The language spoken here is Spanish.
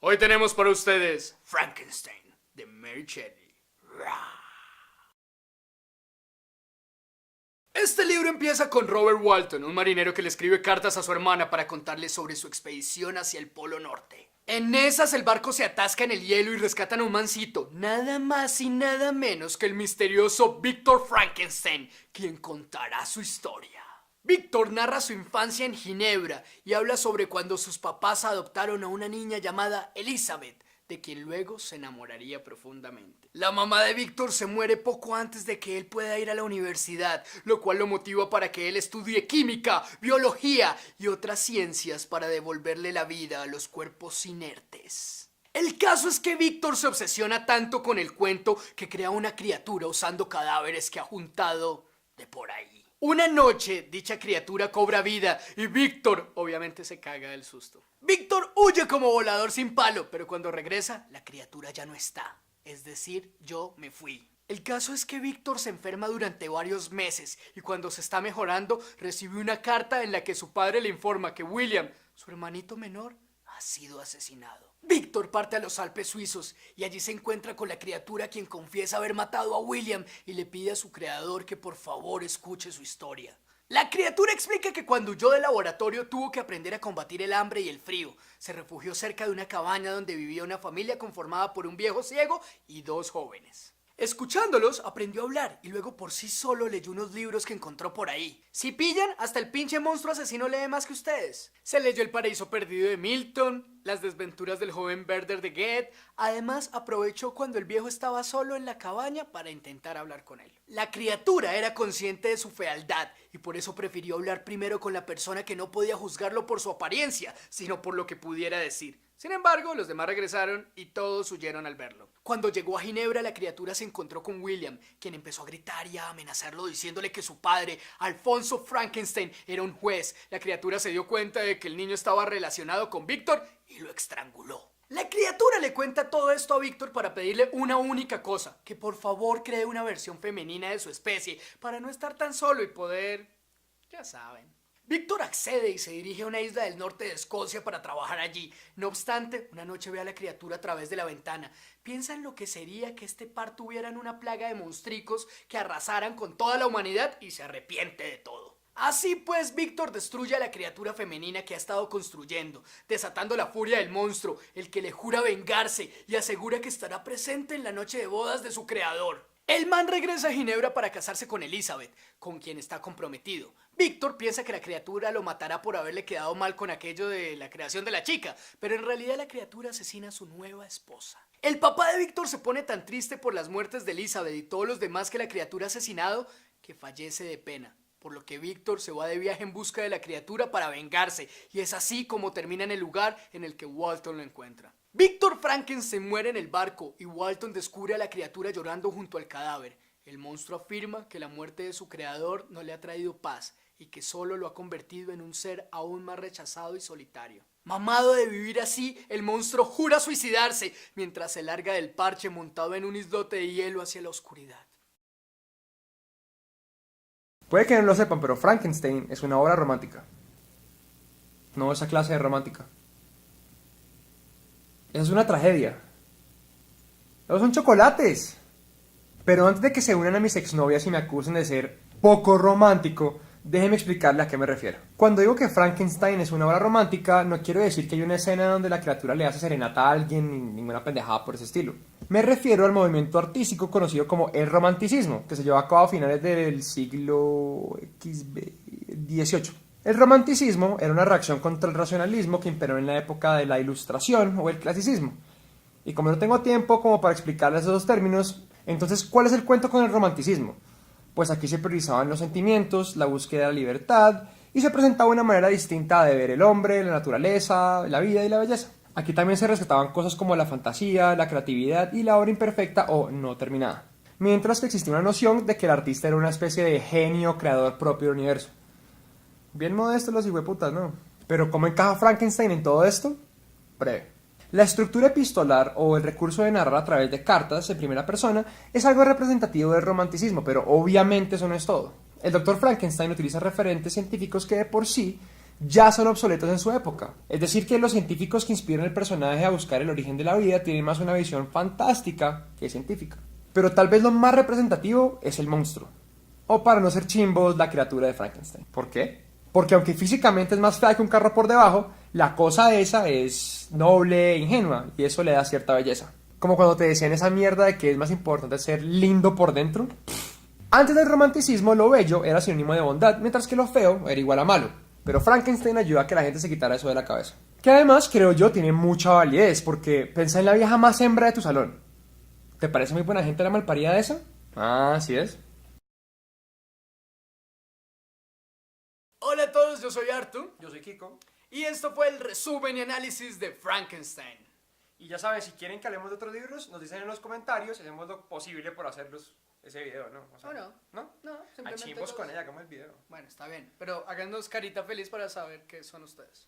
Hoy tenemos para ustedes Frankenstein de Mary Shelley. Este libro empieza con Robert Walton, un marinero que le escribe cartas a su hermana para contarle sobre su expedición hacia el Polo Norte. En esas el barco se atasca en el hielo y rescatan a un mancito, nada más y nada menos que el misterioso Victor Frankenstein, quien contará su historia. Victor narra su infancia en Ginebra y habla sobre cuando sus papás adoptaron a una niña llamada Elizabeth, de quien luego se enamoraría profundamente. La mamá de Víctor se muere poco antes de que él pueda ir a la universidad, lo cual lo motiva para que él estudie química, biología y otras ciencias para devolverle la vida a los cuerpos inertes. El caso es que Víctor se obsesiona tanto con el cuento que crea una criatura usando cadáveres que ha juntado de por ahí. Una noche, dicha criatura cobra vida y Víctor obviamente se caga del susto. Víctor huye como volador sin palo, pero cuando regresa, la criatura ya no está. Es decir, yo me fui. El caso es que Víctor se enferma durante varios meses y cuando se está mejorando, recibe una carta en la que su padre le informa que William, su hermanito menor, ha sido asesinado. Víctor parte a los Alpes suizos y allí se encuentra con la criatura quien confiesa haber matado a William y le pide a su creador que por favor escuche su historia. La criatura explica que cuando huyó del laboratorio tuvo que aprender a combatir el hambre y el frío. Se refugió cerca de una cabaña donde vivía una familia conformada por un viejo ciego y dos jóvenes. Escuchándolos, aprendió a hablar y luego por sí solo leyó unos libros que encontró por ahí. Si pillan, hasta el pinche monstruo asesino lee más que ustedes. Se leyó El paraíso perdido de Milton, Las desventuras del joven Werther de Goethe. Además, aprovechó cuando el viejo estaba solo en la cabaña para intentar hablar con él. La criatura era consciente de su fealdad y por eso prefirió hablar primero con la persona que no podía juzgarlo por su apariencia, sino por lo que pudiera decir. Sin embargo, los demás regresaron y todos huyeron al verlo. Cuando llegó a Ginebra, la criatura se encontró con William, quien empezó a gritar y a amenazarlo diciéndole que su padre, Alfonso Frankenstein, era un juez. La criatura se dio cuenta de que el niño estaba relacionado con Víctor y lo estranguló. La criatura le cuenta todo esto a Víctor para pedirle una única cosa, que por favor cree una versión femenina de su especie, para no estar tan solo y poder... ya saben. Víctor accede y se dirige a una isla del norte de Escocia para trabajar allí. No obstante, una noche ve a la criatura a través de la ventana. Piensa en lo que sería que este par tuvieran una plaga de monstruos que arrasaran con toda la humanidad y se arrepiente de todo. Así pues, Víctor destruye a la criatura femenina que ha estado construyendo, desatando la furia del monstruo, el que le jura vengarse y asegura que estará presente en la noche de bodas de su creador. El man regresa a Ginebra para casarse con Elizabeth, con quien está comprometido. Víctor piensa que la criatura lo matará por haberle quedado mal con aquello de la creación de la chica, pero en realidad la criatura asesina a su nueva esposa. El papá de Víctor se pone tan triste por las muertes de Elizabeth y todos los demás que la criatura ha asesinado que fallece de pena, por lo que Víctor se va de viaje en busca de la criatura para vengarse, y es así como termina en el lugar en el que Walton lo encuentra. Víctor Frankenstein muere en el barco y Walton descubre a la criatura llorando junto al cadáver. El monstruo afirma que la muerte de su creador no le ha traído paz y que solo lo ha convertido en un ser aún más rechazado y solitario. Mamado de vivir así, el monstruo jura suicidarse mientras se larga del parche montado en un islote de hielo hacia la oscuridad. Puede que no lo sepan, pero Frankenstein es una obra romántica. No esa clase de romántica. Eso es una tragedia. Esos son chocolates. Pero antes de que se unan a mis exnovias y me acusen de ser poco romántico, déjenme explicarle a qué me refiero. Cuando digo que Frankenstein es una obra romántica, no quiero decir que hay una escena donde la criatura le hace serenata a alguien ni ninguna pendejada por ese estilo. Me refiero al movimiento artístico conocido como el romanticismo, que se llevó a cabo a finales del siglo XVIII. El romanticismo era una reacción contra el racionalismo que imperó en la época de la Ilustración o el clasicismo. Y como no tengo tiempo como para explicarles esos términos, entonces, ¿cuál es el cuento con el romanticismo? Pues aquí se priorizaban los sentimientos, la búsqueda de la libertad, y se presentaba una manera distinta de ver el hombre, la naturaleza, la vida y la belleza. Aquí también se rescataban cosas como la fantasía, la creatividad y la obra imperfecta o no terminada. Mientras que existía una noción de que el artista era una especie de genio creador propio del universo. Bien modestos los hijueputas, ¿no? Pero ¿cómo encaja Frankenstein en todo esto? Breve. La estructura epistolar o el recurso de narrar a través de cartas en primera persona es algo representativo del romanticismo, pero obviamente eso no es todo. El Dr. Frankenstein utiliza referentes científicos que de por sí ya son obsoletos en su época. Es decir, que los científicos que inspiran al personaje a buscar el origen de la vida tienen más una visión fantástica que científica. Pero tal vez lo más representativo es el monstruo. O para no ser chimbos, la criatura de Frankenstein. ¿Por qué? Porque aunque físicamente es más fea que un carro por debajo, la cosa esa es noble e ingenua, y eso le da cierta belleza. Como cuando te decían esa mierda de que es más importante ser lindo por dentro. Antes del romanticismo, lo bello era sinónimo de bondad, mientras que lo feo era igual a malo. Pero Frankenstein ayuda a que la gente se quitara eso de la cabeza. Que además, creo yo, tiene mucha validez, porque pensá en la vieja más hembra de tu salón. ¿Te parece muy buena gente la malparida esa? Ah, ¿sí es? Hola a todos, yo soy Artu. Yo soy Kiko. Y esto fue el resumen y análisis de Frankenstein. Y ya saben, si quieren que hablemos de otros libros, nos dicen en los comentarios y hacemos lo posible por hacerlos ese video, ¿no? O sea, ¿O no? ¿no? No, A simplemente chimbos con ella, hagamos el video. Bueno, está bien, pero háganos carita feliz para saber qué son ustedes.